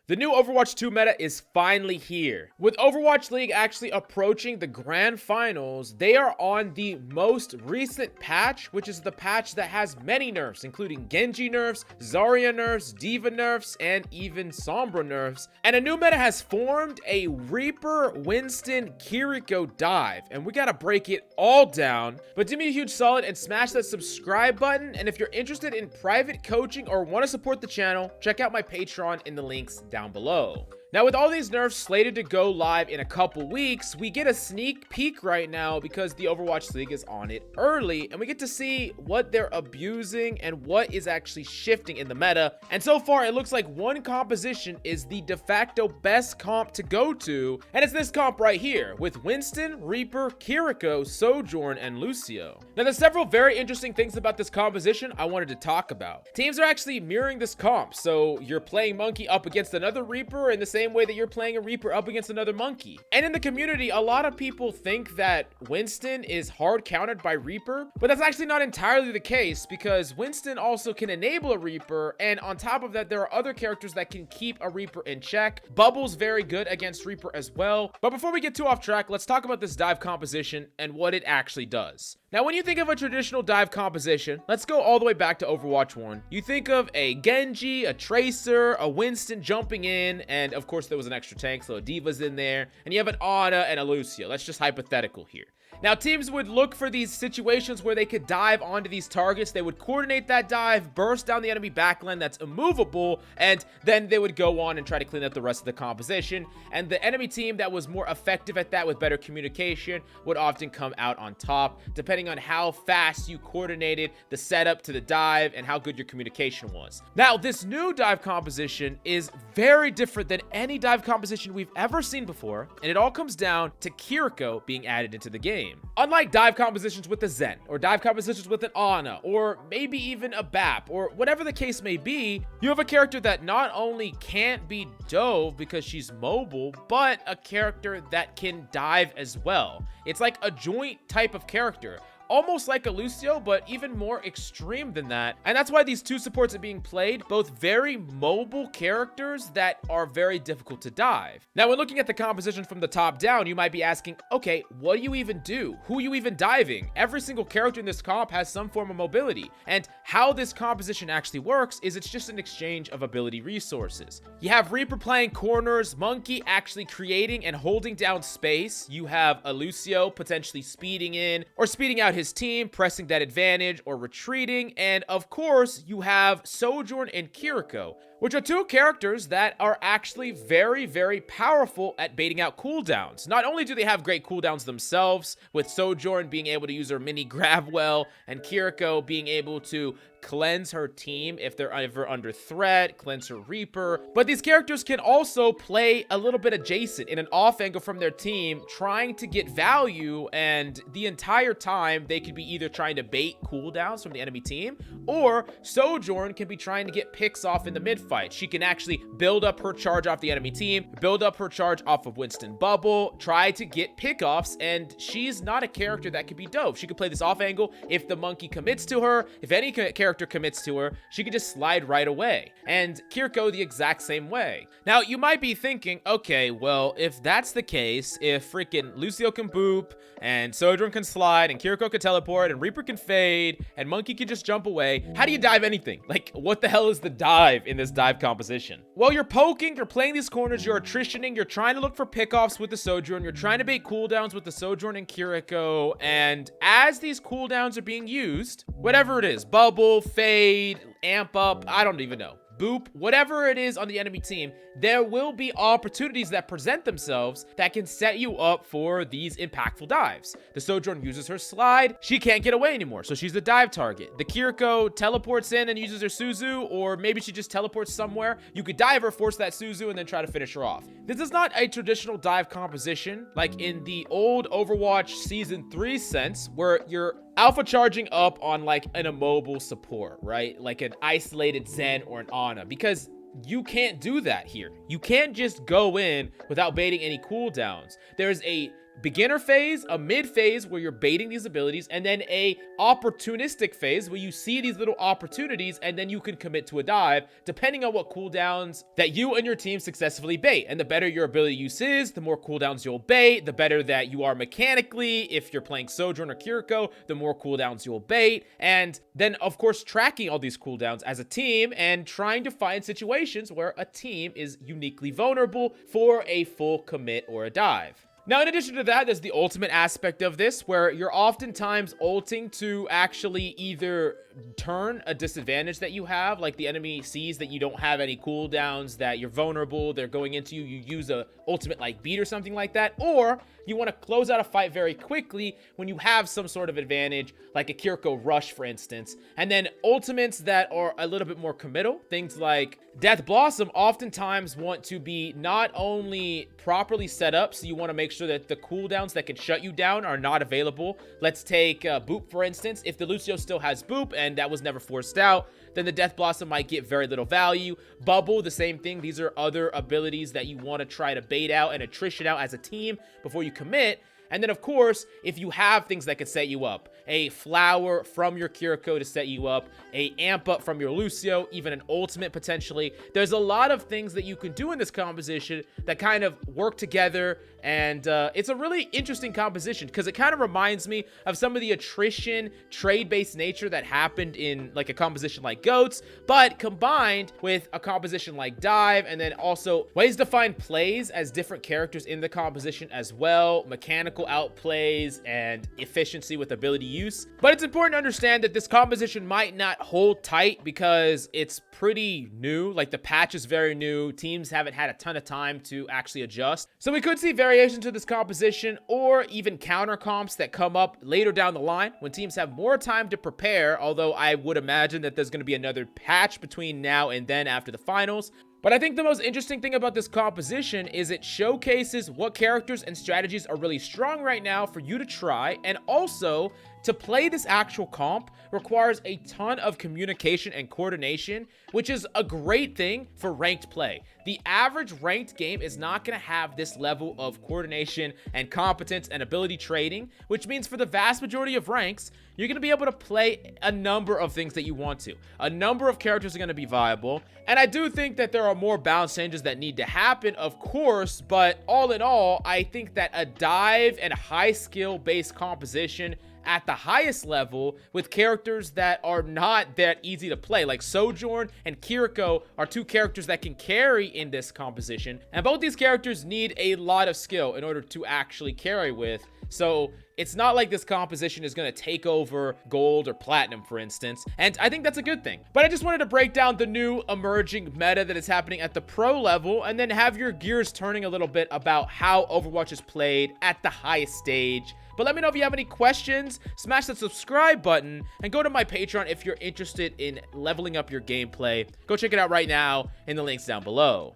The new Overwatch 2 meta is finally here. With Overwatch League actually approaching the grand finals, they are on the most recent patch, which is the patch that has many nerfs, including Genji nerfs, Zarya nerfs, Diva nerfs, and even Sombra nerfs. And a new meta has formed, a Reaper, Winston, Kiriko dive, and we gotta break it all down. But do me a huge solid and smash that subscribe button, and if you're interested in private coaching or want to support the channel, check out my Patreon in the links down below. Now, with all these nerfs slated to go live in a couple weeks, we get a sneak peek right now because the Overwatch League is on it early, and we get to see what they're abusing and what is actually shifting in the meta. And so far, it looks like one composition is the de facto best comp to go to, and it's this comp right here with Winston, Reaper, Kiriko, Sojourn, and Lucio. Now, there's several very interesting things about this composition I wanted to talk about. Teams are actually mirroring this comp, so you're playing Monkey up against another Reaper in the same way that you're playing a Reaper up against another Monkey. And in the community, a lot of people think that Winston is hard countered by Reaper, but that's actually not entirely the case because Winston also can enable a Reaper, and on top of that, there are other characters that can keep a Reaper in check. Bubble's very good against Reaper as well. But before we get too off track, let's talk about this dive composition and what it actually does. Now, when you think of a traditional dive composition, let's go all the way back to Overwatch 1. You think of a Genji, a Tracer, a Winston jumping in, and of course there was an extra tank, so a Diva's in there, and you have an Ana and a Lucio. That's just hypothetical here. Now, teams would look for these situations where they could dive onto these targets. They would coordinate that dive, burst down the enemy backline that's immovable, and then they would go on and try to clean up the rest of the composition. And the enemy team that was more effective at that with better communication would often come out on top, depending on how fast you coordinated the setup to the dive and how good your communication was. Now, this new dive composition is very different than any dive composition we've ever seen before, and it all comes down to Kiriko being added into the game. Unlike dive compositions with a Zen, or dive compositions with an Ana, or maybe even a BAP, or whatever the case may be, you have a character that not only can't be dove because she's mobile, but a character that can dive as well. It's like a joint type of character. Almost like a Lucio, but even more extreme than that. And that's why these two supports are being played, both very mobile characters that are very difficult to dive. Now, when looking at the composition from the top down, you might be asking, okay, what do you even do? Who are you even diving? Every single character in this comp has some form of mobility. And how this composition actually works is it's just an exchange of ability resources. You have Reaper playing corners, Monkey actually creating and holding down space. You have a Lucio potentially speeding in or speeding out his team, pressing that advantage or retreating, and of course you have Sojourn and Kiriko, which are two characters that are actually very, very powerful at baiting out cooldowns. Not only do they have great cooldowns themselves, with Sojourn being able to use her mini grab well, and Kiriko being able to cleanse her team if they're ever under threat, cleanse her Reaper. But these characters can also play a little bit adjacent in an off angle from their team, trying to get value, and the entire time they could be either trying to bait cooldowns from the enemy team, or Sojourn can be trying to get picks off in the mid fight. She can actually build up her charge off the enemy team, build up her charge off of Winston Bubble, try to get pickoffs, and she's not a character that could be dove. She could play this off angle. If the Monkey commits to her, if any character commits to her, she could just slide right away. And Kiriko the exact same way. Now, you might be thinking, okay, well, if that's the case, if freaking Lucio can boop, and Sojourn can slide, and Kiriko can teleport, and Reaper can fade, and Monkey can just jump away, how do you dive anything? Like, what the hell is the dive in this dive composition? Well, you're poking, you're playing these corners, you're attritioning, you're trying to look for pickoffs with the Sojourn, you're trying to bait cooldowns with the Sojourn and Kiriko, and as these cooldowns are being used, whatever it is, bubble, fade, amp up, I don't even know, boop, whatever it is on the enemy team, there will be opportunities that present themselves that can set you up for these impactful dives. The Sojourn uses her slide. She can't get away anymore, so she's the dive target. The Kiriko teleports in and uses her Suzu, or maybe she just teleports somewhere. You could dive her, force that Suzu, and then try to finish her off. This is not a traditional dive composition like in the old Overwatch Season 3 sense, where you're alpha charging up on like an immobile support, right? Like an isolated Zen or an Ana, because you can't do that here. You can't just go in without baiting any cooldowns. There's a beginner phase, a mid phase where you're baiting these abilities, and then a opportunistic phase where you see these little opportunities and then you can commit to a dive depending on what cooldowns that you and your team successfully bait. And the better your ability use is, the more cooldowns you'll bait, the better that you are mechanically. If you're playing Sojourn or Kiriko, the more cooldowns you'll bait. And then of course tracking all these cooldowns as a team and trying to find situations where a team is uniquely vulnerable for a full commit or a dive. Now, in addition to that, there's the ultimate aspect of this, where you're oftentimes ulting to actually either turn a disadvantage that you have, like the enemy sees that you don't have any cooldowns, that you're vulnerable, they're going into you, you use a ultimate like beat or something like that, or you want to close out a fight very quickly when you have some sort of advantage, like a Kiriko rush, for instance. And then ultimates that are a little bit more committal, things like Death Blossom, oftentimes want to be not only properly set up, so you want to make sure that the cooldowns that can shut you down are not available. Let's take Boop, for instance. If the Lucio still has Boop and that was never forced out, then the Death Blossom might get very little value. Bubble, the same thing. These are other abilities that you want to try to bait out and attrition out as a team before you commit. And then, of course, if you have things that could set you up, a flower from your Kiriko to set you up, a amp up from your Lucio, even an ultimate potentially. There's a lot of things that you can do in this composition that kind of work together, and it's a really interesting composition because it kind of reminds me of some of the attrition trade-based nature that happened in like a composition like Goats, but combined with a composition like Dive, and then also ways to find plays as different characters in the composition as well, mechanical outplays and efficiency with ability use. But it's important to understand that this composition might not hold tight because it's pretty new. Like the patch is very new, teams haven't had a ton of time to actually adjust, so we could see variations to this composition or even counter comps that come up later down the line when teams have more time to prepare, although I would imagine that there's going to be another patch between now and then after the finals. But I think the most interesting thing about this composition is it showcases what characters and strategies are really strong right now for you to try, and also to play this actual comp requires a ton of communication and coordination, which is a great thing for ranked play. The average ranked game is not going to have this level of coordination and competence and ability trading, which means for the vast majority of ranks, you're going to be able to play a number of things that you want to. A number of characters are going to be viable, and I do think that there are more balance changes that need to happen, of course, but all in all, I think that a dive and high skill based composition at the highest level with characters that are not that easy to play, like Sojourn and Kiriko are two characters that can carry in this composition, and both these characters need a lot of skill in order to actually carry with. So it's not like this composition is going to take over gold or platinum, for instance, and I think that's a good thing. But I just wanted to break down the new emerging meta that is happening at the pro level, and then have your gears turning a little bit about how Overwatch is played at the highest stage. But let me know if you have any questions, smash that subscribe button, and go to my Patreon if you're interested in leveling up your gameplay. Go check it out right now in the links down below.